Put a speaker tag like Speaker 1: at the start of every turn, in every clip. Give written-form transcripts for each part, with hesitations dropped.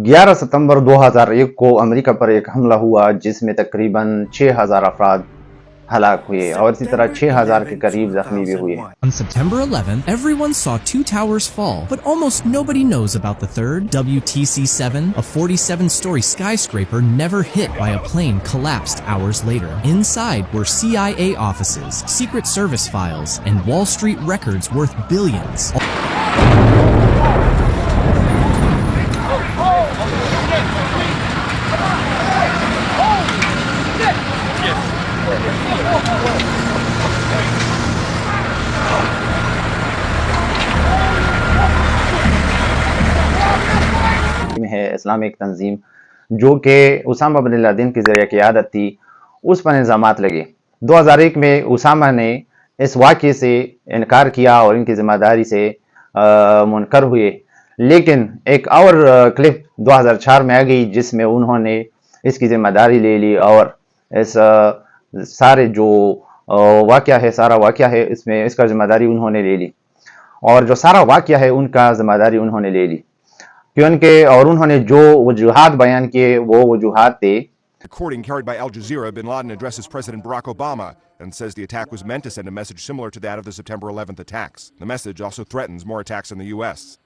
Speaker 1: 11 सितंबर 2001 को अमेरिका पर एक हमला हुआ जिसमें तकरीबन 6000 अफराद हलाक हुए और इसी तरह 6000 के करीब जख्मी भी हुए।
Speaker 2: On September 11, everyone saw 2 towers fall, but almost nobody knows about the third. WTC-7, a 47-story skyscraper never hit by a plane, collapsed hours later. Inside were CIA offices, Secret Service files, and Wall Street records worth billions.
Speaker 1: है Islamic तंजीम जो कि Usama bin Laden की ज़रिए क़यादत थी, उस पर इल्ज़ामात लगे। 2001 में उसामा ने इस वाक़े से इनकार किया और इनकी ज़िम्मेदारी से मुनकर हुए, लेकिन एक और क्लिप 2004 में आ गई जिसमें उन्होंने इसकी ज़िम्मेदारी ले ली और इस सारे जो सारा वाक़या है इसमें इसका ज़िम्मेदारी उन्होंने ले ली और जो सारा वाक़या है उनका ज़िम्मेदारी उन्होंने ले ली क्योंकि और उन्होंने जो वजूहात बयान किए वो वजूहात थे।
Speaker 3: Recording carried by Al Jazeera, bin Laden addresses President Barack Obama and says the attack was meant to send a message similar to that of the September 11th attacks. The message also threatens more attacks in the US.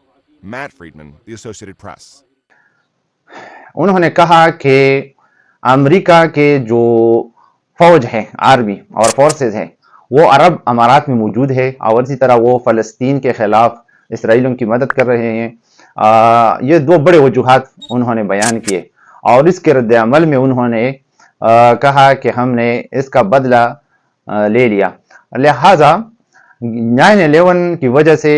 Speaker 3: Matt Friedman, The Associated Press.
Speaker 1: उन्होंने कहा कि America के जो फौज है, army और forces हैं, वो अरब अमारात में मौजूद है और इसी तरह वो फ़लस्तीन के ख़िलाफ़ इसराइलियों की मदद कर रहे हैं। ये दो बड़े वजूहात उन्होंने बयान किए और इसके रद्द-ए-अमल में उन्होंने कहा कि हमने इसका बदला ले लिया। लिहाजा 9/11 की वजह से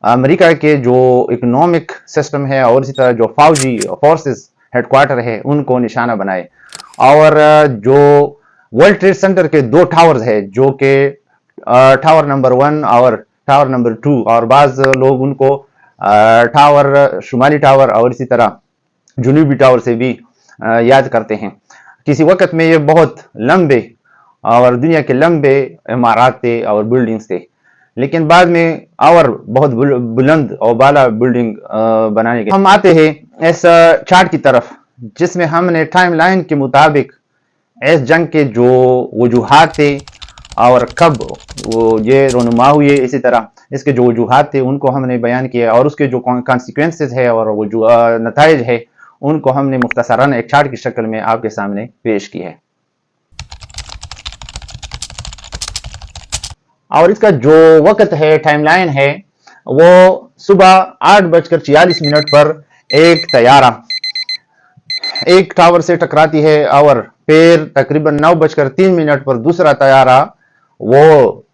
Speaker 1: अमेरिका के जो इकोनॉमिक सिस्टम है और इसी तरह जो फौजी फोर्सेस हेडक्वार्टर है उनको निशाना बनाए और जो वर्ल्ड ट्रेड सेंटर के 2 टावर्स है जो कि टावर नंबर 1 और टावर नंबर 2 और बाज़ लोग उनको टावर शुमाली टावर और इसी तरह जुनूबी टावर से भी याद करते हैं। किसी वक्त में ये बहुत लंबे और दुनिया के लंबे इमारत थे और बिल्डिंग्स थे, लेकिन बाद में और बहुत बुलंद और बाला बिल्डिंग बनाने के। हम आते हैं इस चार्ट की तरफ जिसमें हमने टाइमलाइन के मुताबिक इस जंग के जो वजूहात थे और कब वो ये रोनुमा हुए, इसी तरह इसके जो वजूहात थे उनको हमने बयान किया और उसके जो कॉन्सिक्वेंसेस है और वो जो नताइज है उनको हमने मुख्तसरन एक चार्ट की शक्ल में आपके सामने पेश की है। और इसका जो वक्त है, टाइमलाइन है, वो सुबह 8:46 पर एक तैयारा एक टावर से टकराती है और फिर तकरीबन 9:03 पर दूसरा तैयारा वो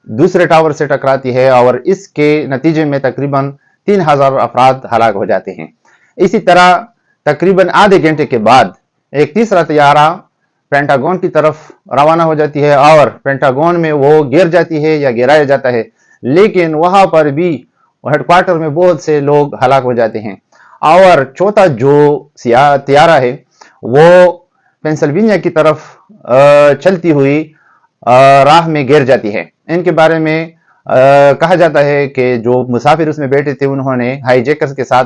Speaker 1: दूसरे टावर से टकराती है और इसके नतीजे में तकरीबन 3000 अफराद हलाक हो जाते हैं। इसी तरह तकरीबन आधे घंटे के बाद एक तीसरा तैयारा पेंटागन की तरफ रवाना हो जाती है और पेंटागन में वो गिर जाती है या गिराया जाता है, लेकिन वहां पर भी हेडक्वार्टर में बहुत से लोग हलाक हो जाते हैं। और चौथा जो तैयारा है वो पेंसिल्वेनिया की तरफ चलती हुई राह में गिर जाती है। इनके बारे में कहा जाता है कि जो मुसाफिर उसमें बैठे थे उन्होंने हाईजैकर्स के साथ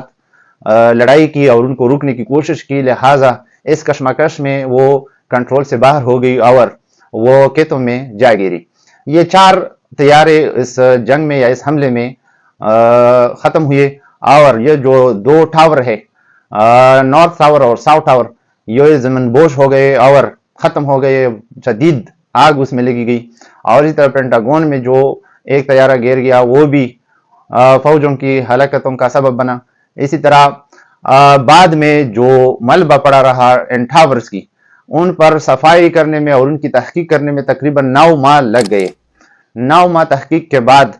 Speaker 1: लड़ाई की और उनको रोकने की कोशिश की, लिहाजा इस कशमकश में वो कंट्रोल से बाहर हो गई और वो खेतों में जा गिरी। ये 4 तैयारे इस जंग में या इस हमले में ख़त्म हुए और ये जो 2 टावर है, नॉर्थ टावर और साउथ टावर, ये ज़मीन बोश हो गए और ख़त्म हो गए, शदीद आग उसमें लगी गई। और इसी तरह पेंटागन में जो एक तैयारा गिर गया वो भी फौजों की हलाकतों का सबब बना। इसी तरह बाद में जो मलबा पड़ा रहा इन टावर्स की, उन पर सफाई करने में और उनकी तहकीक करने में तकरीबन 9 माह लग गए। 9 माह तहकीक के बाद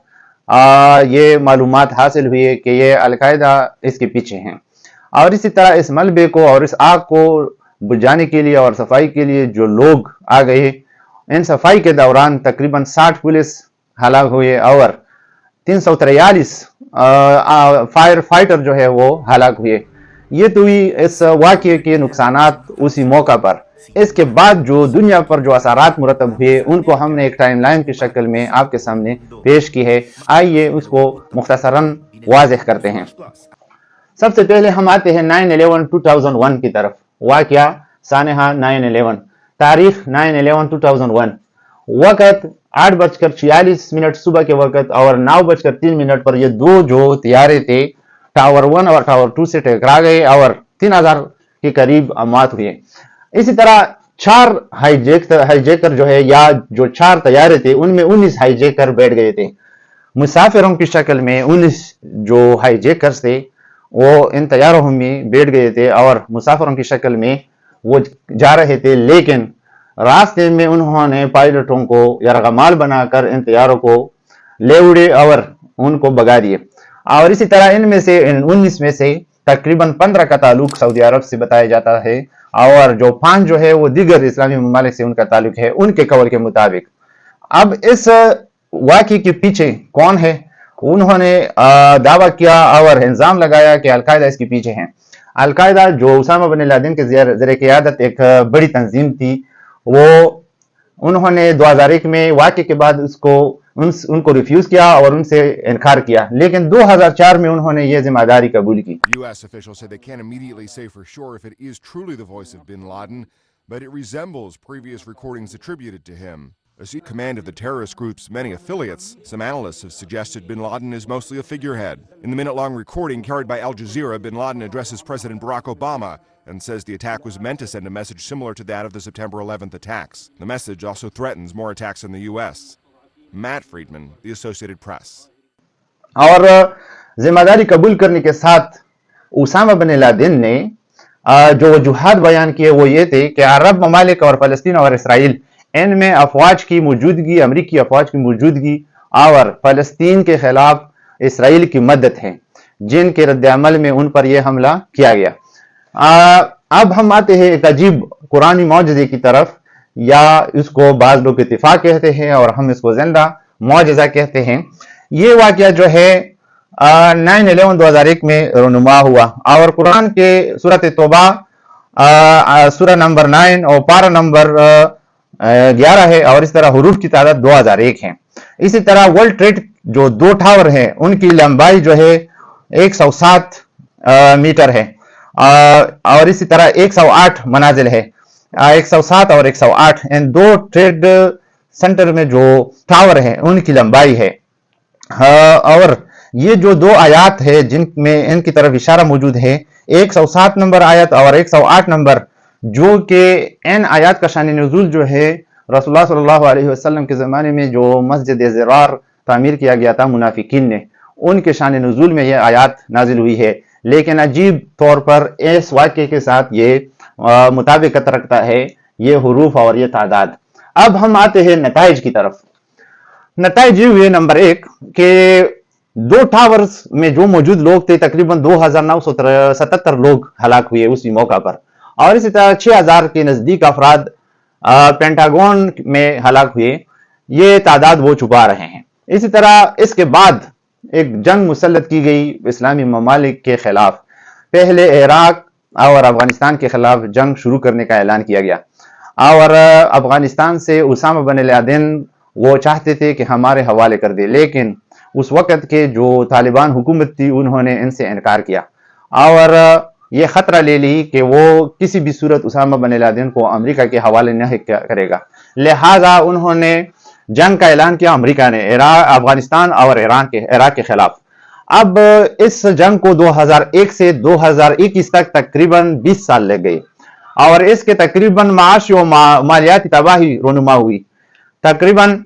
Speaker 1: ये मालूमात हासिल हुई कि ये अलकायदा इसके पीछे हैं। और इसी तरह इस मलबे को और इस आग को बुझाने के लिए और सफाई के लिए जो लोग आ गए, इन सफाई के दौरान तकरीबन 60 पुलिस हलाक हुए और 343 फायर फाइटर जो है वो हलाक हुए। ये तो ही इस वाक़ये के नुकसानात उसी मौका पर। इसके बाद जो दुनिया पर जो असरात मुरतब हुए उनको हमने एक टाइमलाइन की शक्ल में आपके सामने पेश की है। आइए उसको मुख्तसरन वाज़ेह करते हैं। सबसे पहले हम आते हैं 9/11/2001 की तरफ। वाकया सानहा 9/11, तारीख 9/11/2001, वक़्त 8:46 सुबह के वक़्त और 9:03 पर ये दो जो तैयारे थे टावर 1 और टावर 2 से टकरा गए और 3000 के करीब मौत हुई। इसी तरह 4 हाईजैकर जो है या जो 4 तैयारे थे उनमें 19 हाईजैकर बैठ गए थे। मुसाफिरों की शक्ल में 19 जो हाईजैकर्स थे वो इन तैयारों में बैठ गए थे और मुसाफिरों की शक्ल में वो जा रहे थे, लेकिन रास्ते में उन्होंने पायलटों को यरगमाल बनाकर इन तैयारों को ले उड़े और उनको भगा दिए। और इसी तरह इनमें से 19 में से तकरीबन 15 का ताल्लुक सऊदी अरब से बताया जाता है और जो 5 जो है वो दीगर इस्लामी ममालिक से उनका ताल्लुक है उनके कौल के मुताबिक। अब इस वाक़े के पीछे कौन है, उन्होंने दावा किया और इल्जाम लगाया कि अलकायदा इसके पीछे है। अलकायदा जो उसामा बिन लादेन के ज़रिए क़यादत एक बड़ी तंजीम थी, वो उन्होंने 2001 में वाक़े के बाद उनको रिफ्यूज किया और उनसे इनकार किया, लेकिन 2004 में उन्होंने ये जिम्मेदारी कबूल की।
Speaker 3: U.S. officials said they can't immediately say for sure if it is truly the voice of bin Laden, but it resembles previous recordings attributed to him. As he command of the terrorist group's many affiliates, some analysts have suggested bin Laden is mostly a figurehead. In the minute-long recording carried by Al Jazeera, bin Laden addresses President Barack Obama and says the attack was meant to send a message similar to that of the September 11th attacks. The message also threatens more attacks in the U.S. Matt Friedman, The Associated Press.
Speaker 1: और जिम्मेदारी कबूल करने के साथ Usama bin Laden ने जो वजूहात बयान किए वो ये थे कि अरब ममालिक और फ़लस्तीन और इसराइल इनमें अफवाज की मौजूदगी, अमरीकी अफवाज की मौजूदगी और फ़लस्तीन के खिलाफ इसराइल की मदद है, जिनके रद्द-ए-अमल में उन पर यह हमला किया गया। अब हम आते हैं एक अजीब कुरानी मौजज़े की तरफ, या इसको बाज़ लोग इत्तिफाक कहते हैं और हम इसको ज़िंदा मौजज़ा कहते हैं। ये वाक़या जो है 9/11/2001 में रुनुमा हुआ और कुरान के सूरत तौबा सूरा नंबर 9 और पारा नंबर 11 है और इस तरह हुरूफ की तादाद 2001 है। इसी तरह वर्ल्ड ट्रेड जो 2 टावर हैं उनकी लंबाई जो है 107 मीटर है और इसी तरह 108 मनाजिल है, 107 और 108। इन 2 ट्रेड सेंटर में जो टावर है उनकी लंबाई है। और ये जो 2 आयत है जिनमें इनकी तरफ इशारा मौजूद है, 107 नंबर आयत और 108 नंबर, जो कि इन आयत का शान नुज़ूल जो है रसूलुल्लाह सल्लल्लाहु अलैहि वसल्लम के ज़माने में जो मस्जिद ज़िरार तामीर किया गया था मुनाफिकीन ने, उनके शान नुज़ूल में यह आयत नाजिल हुई है। लेकिन अजीब तौर पर इस वाक़े के साथ ये मुताबिकत रखता है ये हुरूफ और ये तादाद। अब हम आते हैं नताइज की तरफ। नताइज ये हुए, नंबर 1 के 2 टावर्स में जो मौजूद लोग थे तकरीबन 2977 लोग हलाक हुए उसी मौका पर, और इसी तरह 6000 के नजदीक अफराद पेंटागन में हलाक हुए। ये तादाद वो छुपा रहे हैं। इसी तरह इसके बाद एक जंग मुसल्लत की गई इस्लामी ममालिक के खिलाफ। पहले इराक और अफगानिस्तान के खिलाफ जंग शुरू करने का ऐलान किया गया और अफगानिस्तान से उसामा बिन लादेन वो चाहते थे कि हमारे हवाले कर दे, लेकिन उस वक़्त के जो तालिबान हुकूमत थी उन्होंने इनसे इनकार किया और ये खतरा ले ली कि वो किसी भी सूरत उसामा बिन लादेन को अमेरिका के हवाले नहीं करेगा। लिहाजा उन्होंने जंग का ऐलान किया अमेरिका ने अफगानिस्तान और इराक के खिलाफ। अब इस जंग को 2001 से 2021 तक तकरीबन 20 साल लग गए और इसके तकरीबन माशी और मालियाती तबाही रोनुमा हुई। तकरीबन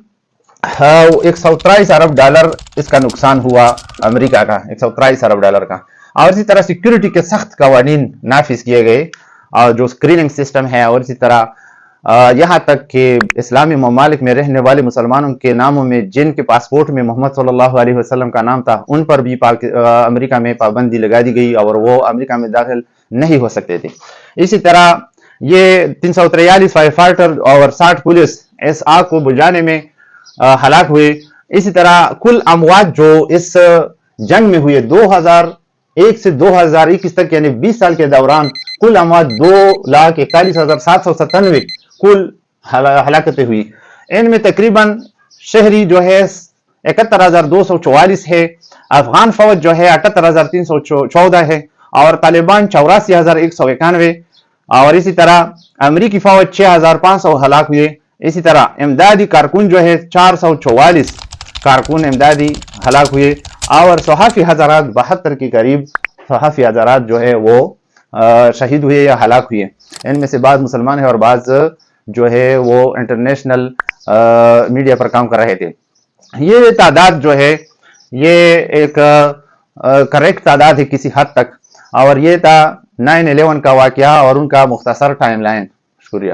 Speaker 1: 123 अरब डॉलर इसका नुकसान हुआ अमेरिका का, 123 अरब डॉलर का। और इसी तरह सिक्योरिटी के सख्त कवानीन नाफिज किए गए और जो स्क्रीनिंग सिस्टम है, और इसी तरह यहाँ तक कि इस्लामी ममालिक में रहने वाले मुसलमानों के नामों में जिनके पासपोर्ट में मोहम्मद सल्लल्लाहु अलैहि वसल्लम का नाम था उन पर भी अमेरिका में पाबंदी लगा दी गई और वो अमेरिका में दाखिल नहीं हो सकते थे। इसी तरह ये 343 फायर फाइटर और 60 पुलिस इस आग को बुझाने में हलाक हुए। इसी तरह कुल अमवात जो इस जंग में हुए 2001 से 2021 तक यानी 20 साल के दौरान कुल अमवात 2,41,797 कुल हलाकतें हुई। इनमें तकरीबन शहरी जो है 71,244 है, अफगान फौज जो है 78,314 है اور طالبان 84,191 اور اسی طرح امریکی فوج 6,500 ہلاک ہوئے. اسی طرح امدادی کارکن جو ہے 444 کارکن امدادی ہلاک ہوئے اور صحافی حضرات 72 کے قریب صحافی حضرات جو ہے وہ شہید ہوئے یا ہلاک ہوئے. ان میں سے بعض مسلمان ہیں اور بعض جو ہے وہ انٹرنیشنل میڈیا پر کام کر رہے تھے. یہ تعداد جو ہے یہ ایک کریکٹ تعداد ہے کسی حد تک، اور یہ تھا 9/11 کا واقعہ اور ان کا مختصر ٹائم لائن. شکریہ.